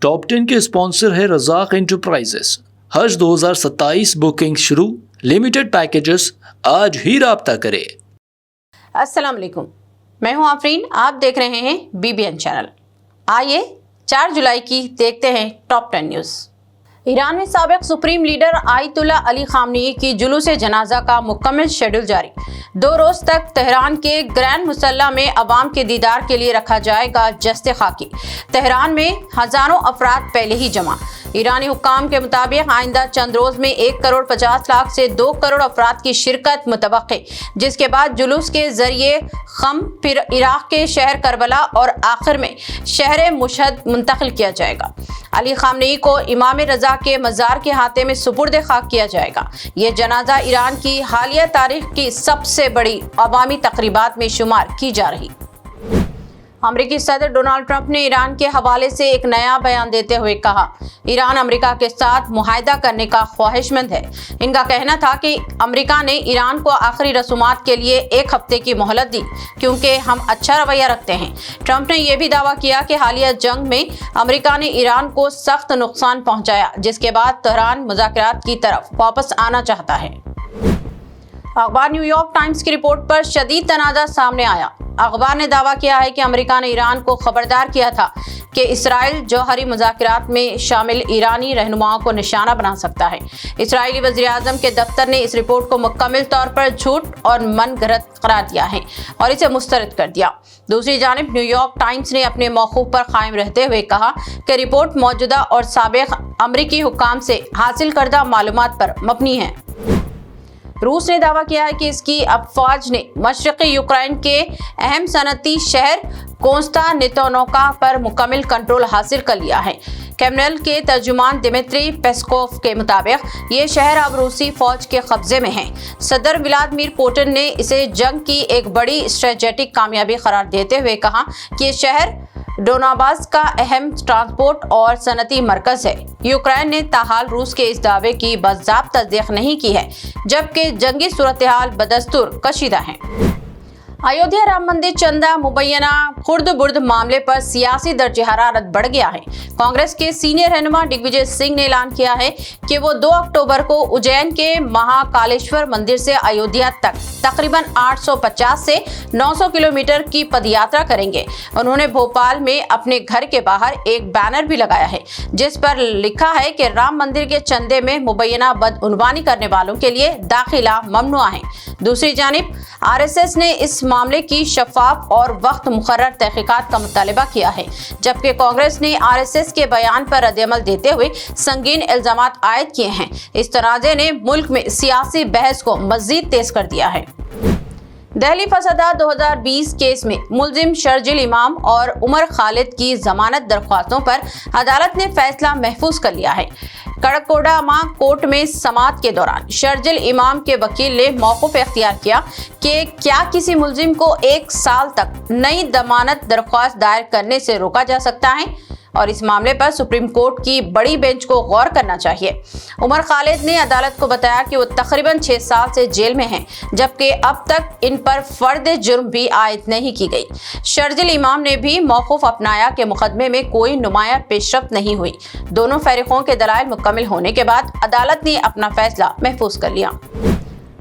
Top 10 کے sponsor ہے رزاق enterprises. حج 2027 booking شروع، لمیٹڈ پیکیجز، آج ہی رابطہ کرے۔ السلام علیکم، میں ہوں آفرین، آپ دیکھ رہے ہیں BBN چینل۔ آئیے 4 جولائی کی دیکھتے ہیں ٹاپ 10 نیوز۔ ایران میں سابق سپریم لیڈر آیت اللہ علی خامنئی کی جلوس جنازہ کا مکمل شیڈول جاری۔ 2 روز تک تہران کے گرینڈ مصلی میں عوام کے دیدار کے لیے رکھا جائے گا جسد خاکی۔ تہران میں ہزاروں افراد پہلے ہی جمع۔ ایرانی حکام کے مطابق آئندہ چند روز میں 1,50,00,000 سے 2 کروڑ افراد کی شرکت متوقع، جس کے بعد جلوس کے ذریعے خم، پھر عراق کے شہر کربلا اور آخر میں شہر مشہد منتقل کیا جائے گا۔ علی خامنئی کو امام رضا کے مزار کے احاطے میں سپرد خاک کیا جائے گا۔ یہ جنازہ ایران کی حالیہ تاریخ کی سب سے بڑی عوامی تقریبات میں شمار کی جا رہی۔ امریکی صدر ڈونلڈ ٹرمپ نے ایران کے حوالے سے ایک نیا بیان دیتے ہوئے کہا، ایران امریکہ کے ساتھ معاہدہ کرنے کا خواہش مند ہے۔ ان کا کہنا تھا کہ امریکہ نے ایران کو آخری رسومات کے لیے 1 ہفتے کی مہلت دی کیونکہ ہم اچھا رویہ رکھتے ہیں۔ ٹرمپ نے یہ بھی دعویٰ کیا کہ حالیہ جنگ میں امریکہ نے ایران کو سخت نقصان پہنچایا، جس کے بعد تہران مذاکرات کی طرف واپس آنا چاہتا ہے۔ اخبار نیو یارک ٹائمز کی رپورٹ پر شدید تنازع سامنے آیا۔ اخبار نے دعویٰ کیا ہے کہ امریکہ نے ایران کو خبردار کیا تھا کہ اسرائیل جوہری مذاکرات میں شامل ایرانی رہنماؤں کو نشانہ بنا سکتا ہے۔ اسرائیلی وزیر اعظم کے دفتر نے اس رپورٹ کو مکمل طور پر جھوٹ اور من گھڑت قرار دیا ہے اور اسے مسترد کر دیا۔ دوسری جانب نیو یارک ٹائمز نے اپنے موقف پر قائم رہتے ہوئے کہا کہ رپورٹ موجودہ اور سابق امریکی حکام سے حاصل کردہ معلومات پر مبنی ہے۔ روس نے دعویٰ کیا ہے کہ اس کی افواج نے مشرقی یوکرائن کے اہم صنعتی شہر کونستانتنوکا پر مکمل کنٹرول حاصل کر لیا ہے۔ کریملن کے ترجمان دمیتری پیسکوف کے مطابق یہ شہر اب روسی فوج کے قبضے میں ہے۔ صدر ولادیمیر پوٹن نے اسے جنگ کی ایک بڑی اسٹریٹجک کامیابی قرار دیتے ہوئے کہا کہ یہ شہر ڈونباس کا اہم ٹرانسپورٹ اور صنعتی مرکز ہے۔ یوکرائن نے تاحال روس کے اس دعوے کی باضابطہ تصدیق نہیں کی ہے، جبکہ جنگی صورتحال بدستور کشیدہ ہے۔ ایودھیا رام مندر چندہ مبینہ خرد برد معاملے پر سیاسی درجہ حرارت بڑھ گیا ہے۔ کانگریس کے سینئر رہنما دگ وجے سنگھ نے اعلان کیا ہے کہ وہ 2 اکتوبر کو اجین کے مہاکالیشور مندر سے ایودھیا تک تقریباً 850 سے 900 کلومیٹر کی پد یاترا کریں گے۔ انہوں نے بھوپال میں اپنے گھر کے باہر ایک بینر بھی لگایا ہے جس پر لکھا ہے کہ رام مندر کے چندے میں مبینہ بدعنوانی کرنے والوں کے لیے داخلہ ممنوع ہے۔ دوسری جانب RSS نے اس معاملے کی شفاف اور وقت مقرر تحقیقات کا مطالبہ کیا ہے، جبکہ کانگریس نے RSS کے بیان پر رد عمل دیتے ہوئے سنگین الزامات عائد کیے ہیں۔ اس تنازع نے ملک میں سیاسی بحث کو مزید تیز کر دیا ہے۔ دہلی فسادات 2020 کیس میں ملزم شرجیل امام اور عمر خالد کی ضمانت درخواستوں پر عدالت نے فیصلہ محفوظ کر لیا ہے۔ کڑکوڈاما کورٹ میں سماعت کے دوران شرجیل امام کے وکیل نے موقف اختیار کیا کہ کیا کسی ملزم کو 1 سال تک نئی ضمانت درخواست دائر کرنے سے روکا جا سکتا ہے، اور اس معاملے پر سپریم کورٹ کی بڑی بینچ کو غور کرنا چاہیے۔ عمر خالد نے عدالت کو بتایا کہ وہ تقریباً 6 سال سے جیل میں ہیں، جبکہ اب تک ان پر فرد جرم بھی عائد نہیں کی گئی۔ شرجیل امام نے بھی موقف اپنایا کہ مقدمے میں کوئی نمایاں پیش رفت نہیں ہوئی۔ دونوں فریقوں کے دلائل مکمل ہونے کے بعد عدالت نے اپنا فیصلہ محفوظ کر لیا۔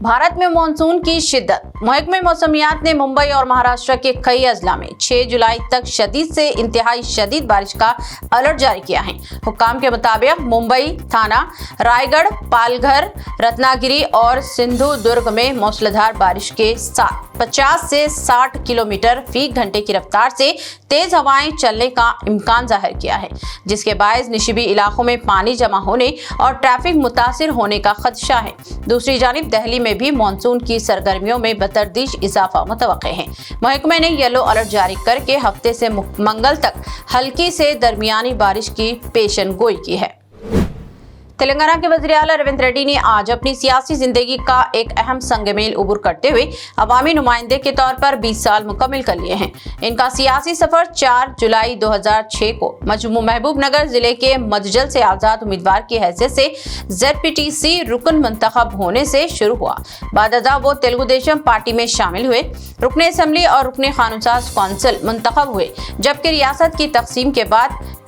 بھارت میں مانسون کی شدت۔ محکمہ موسمیات نے ممبئی اور مہاراشٹر کے کئی اضلاع میں 6 جولائی تک شدید سے انتہائی شدید بارش کا الرٹ جاری کیا ہے۔ حکام کے مطابق ممبئی، تھانہ، رائے گڑھ، پالگھر، رتناگری اور سندھو درگ میں موسلادھار بارش کے ساتھ 50 سے 60 کلومیٹر فی گھنٹے کی رفتار سے تیز ہوائیں چلنے کا امکان ظاہر کیا ہے، جس کے باعث نشیبی علاقوں میں پانی جمع ہونے اور ٹریفک متاثر ہونے کا خدشہ ہے۔ دوسری جانب دہلی میں بھی مانسون کی سرگرمیوں میں بتدریج اضافہ متوقع ہے۔ محکمہ نے یلو الرٹ جاری کر کے ہفتے سے منگل تک ہلکی سے درمیانی بارش کی پیشن گوئی کی ہے۔ تلنگانہ کے وزیر اعلیٰ ریونت ریڈی نے آج اپنی سیاسی زندگی کا ایک اہم سنگ میل عبور کرتے ہوئے عوامی نمائندے کے طور پر 20 سال مکمل کر لیے ہیں۔ ان کا سیاسی سفر 4 جولائی 2006 کو محبوب نگر ضلع کے مدجل سے آزاد امیدوار کی حیثیت سے ZPTC رکن منتخب ہونے سے شروع ہوا۔ بعد ازاں وہ تیلگو دیشم پارٹی میں شامل ہوئے، رکن اسمبلی اور رکن قانون ساز کونسل منتخب ہوئے، جبکہ ریاست کی تقسیم کے بعد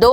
2